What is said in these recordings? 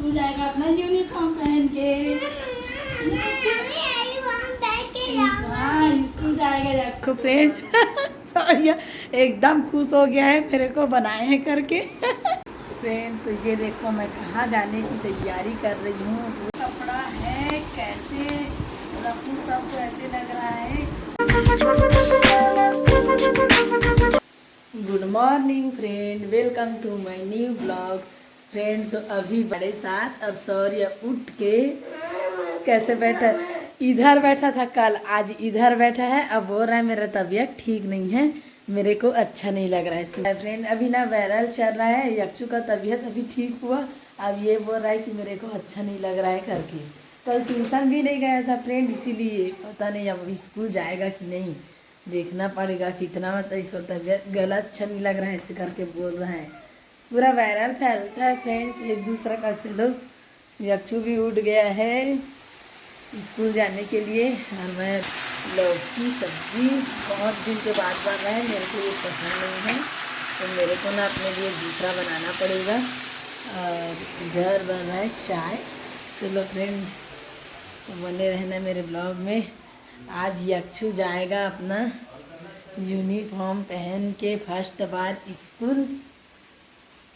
School जाएगा अपना uniform पहन के। हाँ स्कूल जाएगा जाकर फ्रेंड। सॉरी एकदम खुश हो गया है मेरे को बनाए हैं करके। फ्रेंड तो ये देखो मैं कहाँ जाने की तैयारी कर रही हूँ। कपड़ा है कैसे रखूँ सबको ऐसे लग रहा है। Good morning friend, welcome to my new blog. Friend तो अभी बड़े साथ और सौर्य उठ के कैसे बैठा, इधर बैठा था कल, आज इधर बैठा है। अब बोल रहा है मेरा तबीयत ठीक नहीं है, मेरे को अच्छा नहीं लग रहा है। फ्रेंड अभी ना वायरल चल रहा है, यक्षु का तबीयत अभी ठीक हुआ, अब ये बोल रहा है कि मेरे को अच्छा नहीं लग रहा है करके। कल ट्यूशन भी नहीं गया था फ्रेंड, इसीलिए पता नहीं अब स्कूल जाएगा कि नहीं, देखना पड़ेगा कितना। मतलब इसको तबीयत गला अच्छा नहीं लग रहा है ऐसे करके बोल रहा है। पूरा वायरल फैलता है फ्रेंड्स एक दूसरा का। चलो यक्षु भी उठ गया है स्कूल जाने के लिए। और मैं लौकी सब्जी बहुत दिन के बाद बन रहा है, मेरे को ये पसंद नहीं है तो मेरे को ना अपने लिए दूसरा बनाना पड़ेगा। और इधर बन रहा है चाय। चलो फ्रेंड तो बने रहना मेरे ब्लॉग में। आज यक्षु जाएगा अपना यूनिफॉर्म पहन के फर्स्ट बार स्कूल।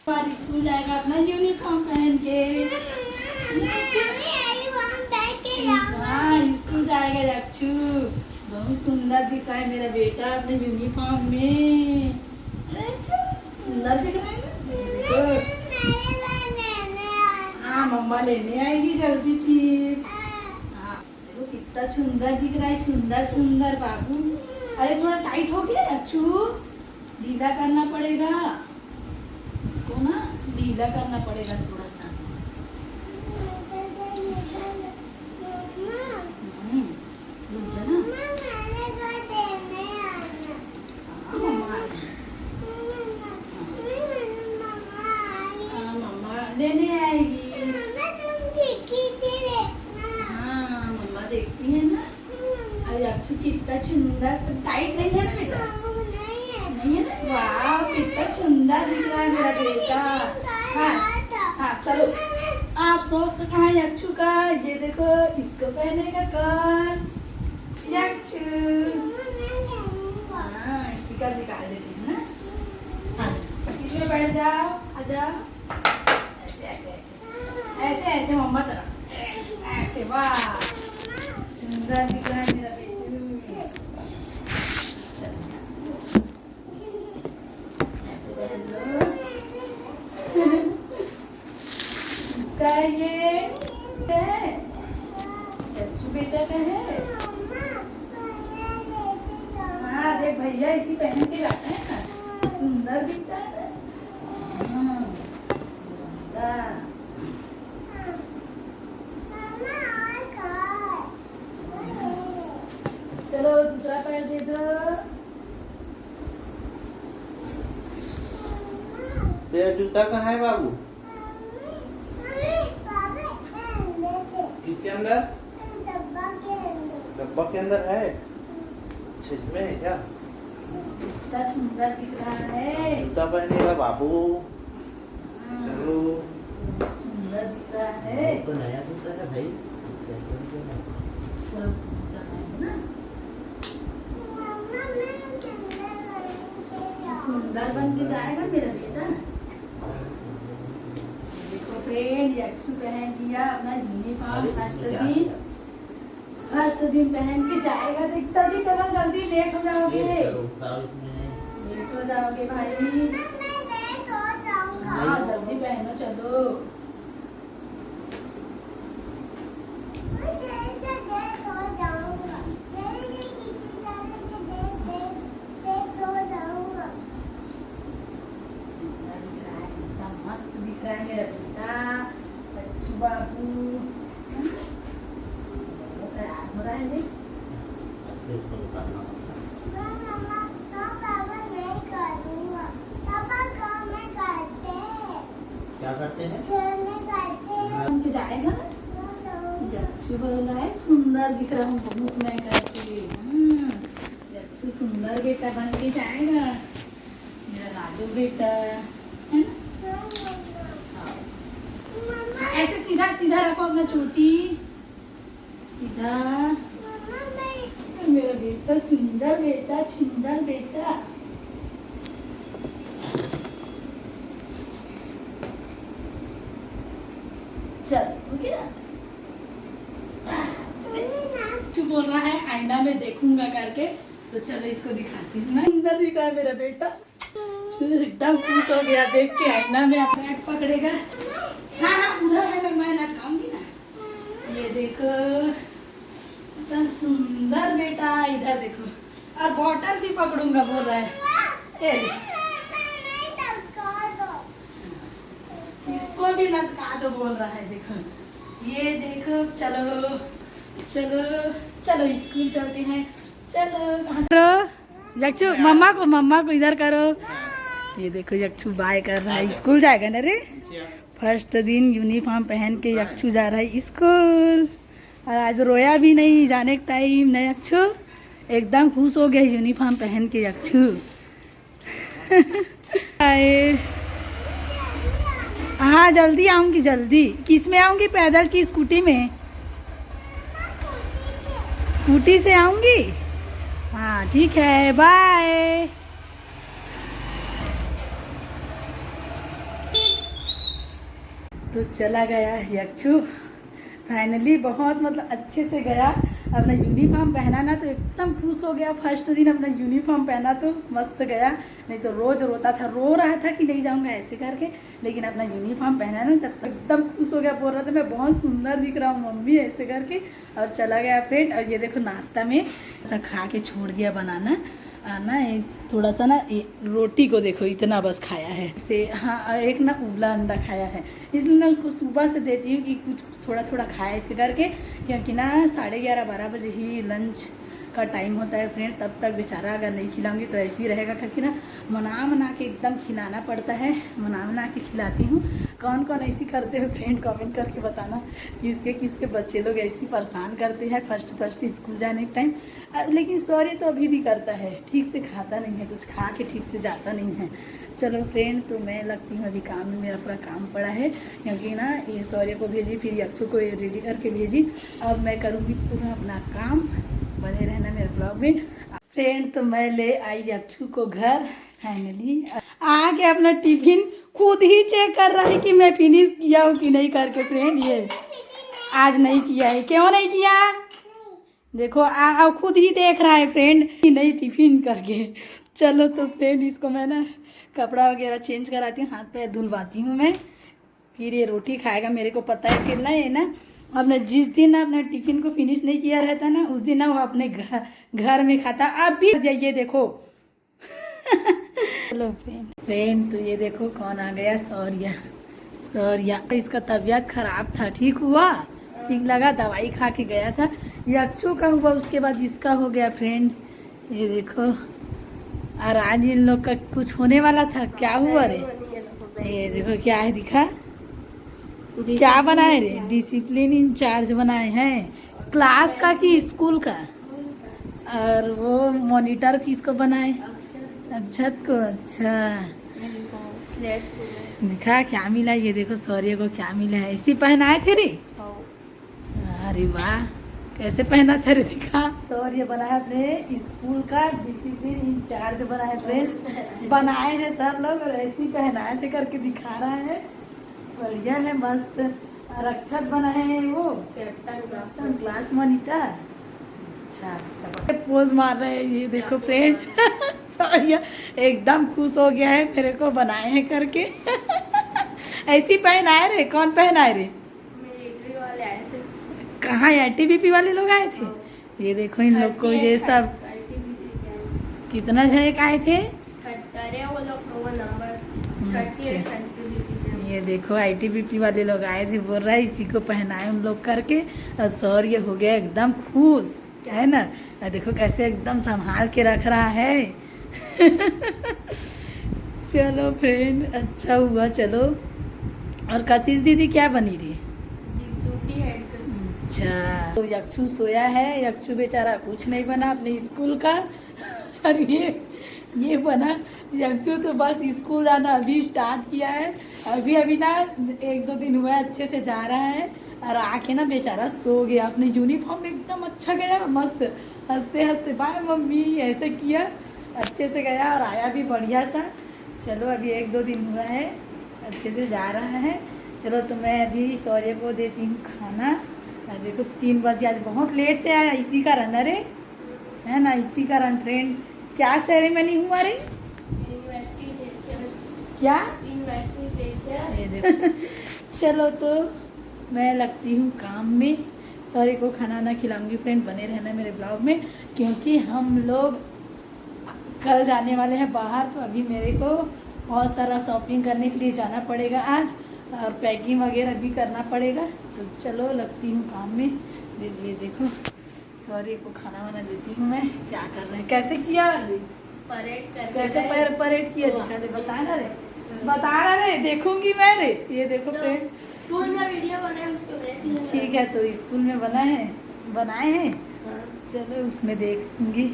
स्कूल जाएगा अपना यूनिफॉर्म पहन के। हाँ स्कूल जाएगा यक्षु, बहुत सुंदर दिख रहा है मेरा बेटा अपने यूनिफॉर्म में। सुंदर दिख रहा है ना। हाँ मम्मा लेने आएगी जल्दी फिर। कितना सुंदर दिख रहा है, सुंदर सुंदर बाबू। अरे थोड़ा टाइट हो गया यक्षु, ढीला करना पड़ेगा इसको ना, ढीला करना पड़ेगा थोड़ा सा। रुक जा ना। मम्मा लेने आएगी। देखती है ना। अरे यक्षु कितना सुंदर, टाइट नहीं है ना बेटा? नहीं है ना। वाह कितना सुंदर दिख रहा है मेरा बेटा। हाँ हाँ चलो आप शौक से कहा यक्षु का, ये देखो इसको पहनेगा कौन? यक्षु। हाँ स्टिकर निकाल देती है ना। हाँ इसमें बैठ जाओ, आ जाओ ऐसे ऐसे ऐसे ऐसे ऐसे मम्मा तरह ऐसे। वाह सुंदर दिख रहा है मेरा बेटू। क्या ये है? यक्षु बेटा का है। हाँ देख भैया इसी पहन के जाते हैं ना, सुंदर दिखता है ना। चलो दूसरा पैर दे दो। तेरा जूता कहाँ है बाबू? किसके अंदर? डब्बा के अंदर है। अच्छा इसमें है क्या? कितना सुंदर दिख रहा है। जूता पहनेगा बाबू। चलो सुंदर दिख रहा है। तो नया जूता है भाई। सुंदर बन के जाएगा मेरा बेटा। देखो फ्रेंड यक्षु पहन दिया अपना यूनिफॉर्म फर्स्ट दिन पहन के जाएगा। देख जल्दी चलो जल्दी, लेट हो जाओगे, लेट हो जाओगे भाई। हाँ जल्दी पहनो चलो। मेरा बेटा यक्षु बाबू तैयार हो रहा है। क्या करते हैं? जाएगा ना यक्षु बोल रहा है सुंदर दिख रहा हूँ बहुत मैं करती। यक्षु सुंदर बेटा बन के जाएगा मेरा राजू बेटा है ना। ऐसे सीधा सीधा रखो अपना चोटी, सीधा। मेरा बेटा सुंदर बेटा, सुंदर बेटा। चल हो गया। तू बोल रहा है आईना में देखूंगा करके, तो चलो इसको दिखाती हूँ मैं। सुंदर दिख रहा है मेरा बेटा, एकदम खुश हो गया देख के आईना में। अपना बैग पकड़ेगा। हाँ हाँ उधर है, मैं लटकाऊंगी ना। ये देखो इतना सुंदर बेटा, इधर देखो। और बॉटल भी पकड़ूंगा बोल रहा है। इसको भी लटका दो बोल रहा है। देखो ये देखो। चलो चलो चलो स्कूल चलते हैं। चलो करो यक्षु, मम्मा को इधर करो। ये देखो यक्षु बाय कर रहा है। स्कूल जाएगा ना रे। फर्स्ट दिन यूनिफॉर्म पहन के यक्षु जा रहा है स्कूल। और आज रोया भी नहीं जाने का टाइम ना यक्षु। एकदम खुश हो गया यूनिफॉर्म पहन के यक्षु। हाँ जल्दी आऊंगी, जल्दी। किस में आऊंगी, पैदल की स्कूटी में? स्कूटी से आऊंगी। हाँ ठीक है, बाय। तो चला गया यक्षु फाइनली। बहुत मतलब अच्छे से गया। अपना यूनिफॉर्म पहना ना तो एकदम खुश हो गया। फर्स्ट दिन अपना यूनिफॉर्म पहना तो मस्त गया। नहीं तो रोज रोता था, रो रहा था कि नहीं जाऊंगा ऐसे करके। लेकिन अपना यूनिफॉर्म पहना ना जब से एकदम खुश हो गया। बोल रहा था मैं बहुत सुंदर दिख रहा हूँ मम्मी ऐसे करके। और चला गया फ्रेंड। और ये देखो नाश्ता में ऐसा खा के छोड़ दिया बनाना ना। थोड़ा सा ना रोटी को देखो इतना बस खाया है से। हाँ एक ना उबला अंडा खाया है। इसलिए मैं उसको सुबह से देती हूँ कि कुछ थोड़ा थोड़ा खाए ऐसे करके। क्योंकि ना 11:30-12 बजे ही लंच का टाइम होता है फ्रेंड। तब तक बेचारा अगर नहीं खिलाऊंगी तो ऐसे ही रहेगा। क्योंकि ना मना के एकदम खिलाना पड़ता है। मना के खिलाती हूँ। कौन कौन ऐसी करते हो फ्रेंड कमेंट करके बताना। किसके बच्चे लोग ऐसी परेशान करते हैं फर्स्ट स्कूल जाने के टाइम। लेकिन सॉरी तो अभी भी करता है, ठीक से खाता नहीं है, कुछ खा के ठीक से जाता नहीं है। चलो फ्रेंड तो मैं लगती हूँ अभी काम में, मेरा पूरा काम पड़ा है। क्योंकि ना ये सौर्य को भेजी, फिर यक्षु को रेडी करके भेजी। अब मैं करूँगी पूरा अपना काम। बने रहना मेरे ब्लॉग में फ्रेंड। तो मैं ले आई यक्षु को घर फाइनली। आके अपना टिफिन खुद ही चेक कर रहा है कि मैं फिनिश किया हूँ कि नहीं करके फ्रेंड। ये आज नहीं किया है। क्यों नहीं किया? देखो अब खुद ही देख रहा है फ्रेंड नहीं टिफिन करके। चलो तो फ्रेंड इसको मैं ना कपड़ा वगैरह चेंज कराती हूँ, हाथ पैर धुलवाती हूँ मैं। फिर ये रोटी खाएगा। मेरे को पता है कि ना ये ना अपने जिस दिन अपने टिफिन को फिनिश नहीं किया रहता ना उस दिन ना वो अपने घर में खाता। अब भी ये देखो। चलो फ्रेंड तो ये देखो कौन आ गया, सौर्या। इसका तबीयत खराब था, ठीक हुआ, ठीक लगा, दवाई खा के गया था। यक्षु का हुआ, उसके बाद इसका हो गया फ्रेंड। ये देखो। और आज इन लोग का कुछ होने वाला था। क्या हुआ रे? ये देखो क्या है, दिखा क्या बनाए रे? डिसिप्लिन इंचार्ज बनाए हैं क्लास का कि स्कूल का। और वो मॉनिटर किसको बनाए? अक्षत को। अच्छा दिखा क्या मिला। ये देखो सौर्य को क्या मिला है। इसी पहनाए थे रे। अरे वाह कैसे पहना था रे, दिखा। सौर्य बनाया अपने स्कूल का डिसिप्लिन इंचार्ज बनाए फ्रेंड्स। बनाए हैं सर लोग और ऐसे ही पहनाए थे करके दिखा रहा है। बढ़िया है मस्त। रक्षक बनाए हैं वो क्लास मॉनिटर। अच्छा पोज मार रहे हैं। ये देखो फ्रेंड सौर्य एकदम खुश हो गया है मेरे को बनाए हैं करके। ऐसी पहनाए रे। कौन पहनाए रे? मिलिट्री वाले आए थे। कहाँ ITBP वाले लोग आए थे? ये देखो इन लोग को ये सब कितना जने आए थे? वो लोग नंबर 38 ये देखो ITBP वाले लोग आए थे। बोल रहा है इसी को पहनाए उन लोग करके। और सौर्य हो गया एकदम खुश है ना। और देखो कैसे एकदम संभाल के रख रहा है। चलो फ्रेंड अच्छा हुआ। चलो और कशिश दीदी क्या बनी रही? अच्छा तो यक्षु सोया है। यक्षु बेचारा कुछ नहीं बना अपने स्कूल का। और ये ये बना यक्षु तो बस स्कूल जाना अभी स्टार्ट किया है। अभी ना 1-2 दिन हुआ है, अच्छे से जा रहा है और आके ना बेचारा सो गया। अपने यूनिफॉर्म में एकदम अच्छा गया, मस्त हंसते हंसते बाय मम्मी ऐसे किया, अच्छे से गया और आया भी बढ़िया सा। चलो अभी 1-2 दिन हुआ है, अच्छे से जा रहा है। चलो तो मैं अभी सौर्य को देती हूँ खाना। देखो 3 बजे, आज बहुत लेट से आया, इसी का रन है ना, इसी का रन। फ्रेंड क्या सेरेमनी हुआ रे, क्या ये देखो। चलो तो मैं लगती हूँ काम में, सॉरी को खाना ना खिलाऊंगी। फ्रेंड बने रहना मेरे ब्लॉग में, क्योंकि हम लोग कल जाने वाले हैं बाहर। तो अभी मेरे को बहुत सारा शॉपिंग करने के लिए जाना पड़ेगा आज, और पैकिंग वगैरह भी करना पड़ेगा। तो चलो लगती हूँ काम में। ये देखो सॉरी को खाना वाना देती हूँ मैं। क्या कर रहे हैं, कैसे किया परेड कर कैसे परेड किया, दिखा दे, बता रहा रे देखूंगी मैं रे। ये देखो फ्रेंड, स्कूल में वीडियो बनाए उसको देख। ठीक है तो स्कूल में बनाए हैं, चलो उसमें देखूंगी।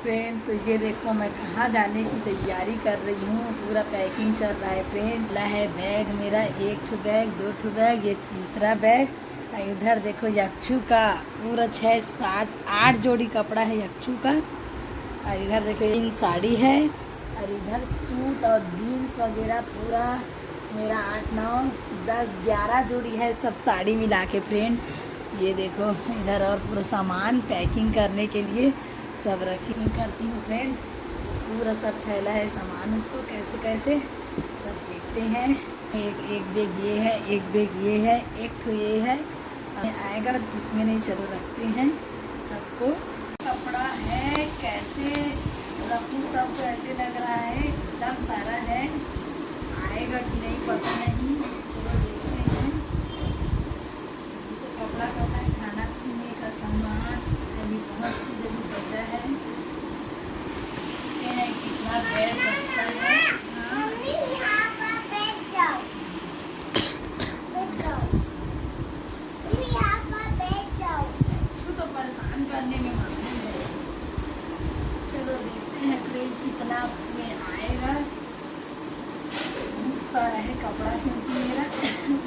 फ्रेंड तो ये देखो मैं कहाँ जाने की तैयारी कर रही हूँ, पूरा पैकिंग चल रहा है फ्रेंड्स। है बैग मेरा, 1 बैग, 2 बैग, ये 3रा बैग। इधर देखो यक्षु का पूरा 6, 7, 8 जोड़ी कपड़ा है यक्षु का। और इधर देखो ये साड़ी है, और इधर सूट और जीन्स वगैरह पूरा मेरा 8, 9, 10, 11 जोड़ी है, सब साड़ी मिला के फ्रेंड। ये देखो इधर और पूरा सामान पैकिंग करने के लिए सब रखी करती हूँ फ्रेंड। पूरा सब फैला है सामान, उसको कैसे कैसे सब देखते हैं। एक बैग ये है, एक बैग ये है, एक तो ये है, आएगा और किसमें नहीं। चलो रखते हैं सबको। कपड़ा है कैसे रखूँ, सब ऐसे लग रहा है एकदम सारा है, आएगा कि नहीं पता नहीं। चलो देखते हैं। तो कपड़ा है, खाना पीने का सामान अभी बहुत चीज़ अभी बचा है। कितना बैग लगता है। तो परेशान करने में मालूम है। चलो देखते हैं फ्रेंड कितना में आएगा। बहुत सारा है कपड़ा, क्योंकि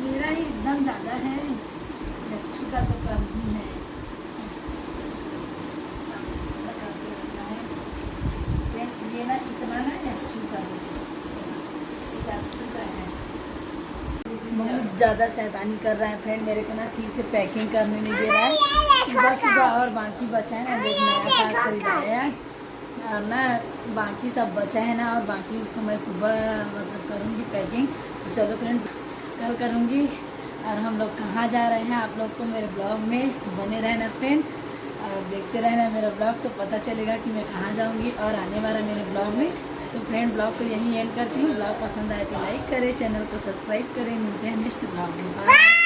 मेरा ही एकदम ज़्यादा है, बच्चों का तो कम ही है। ये ना इतना ना यक्षु का है, बहुत ज़्यादा शैतानी कर रहा है फ्रेंड। मेरे को ना ठीक से पैकिंग करने नहीं दे रहा है। सुबह और बाकी बचा है ना, देख नया कार खरीदाया है और ना बाकी सब बचा है ना, और बाकी उसको मैं सुबह मतलब करूँगी पैकिंग। तो चलो फ्रेंड कल करूँगी। और हम लोग कहाँ जा रहे हैं आप लोग को मेरे ब्लॉग में बने रहना फ्रेंड, और देखते रहना मेरा ब्लॉग, तो पता चलेगा कि मैं कहाँ जाऊँगी और आने वाला मेरे ब्लॉग में। तो फ्रेंड ब्लॉग को यहीं एंड करती हूँ। ब्लॉग पसंद आए तो लाइक करें, चैनल को सब्सक्राइब करें। मिलते हैं नेक्स्ट ब्लॉग में। बाय।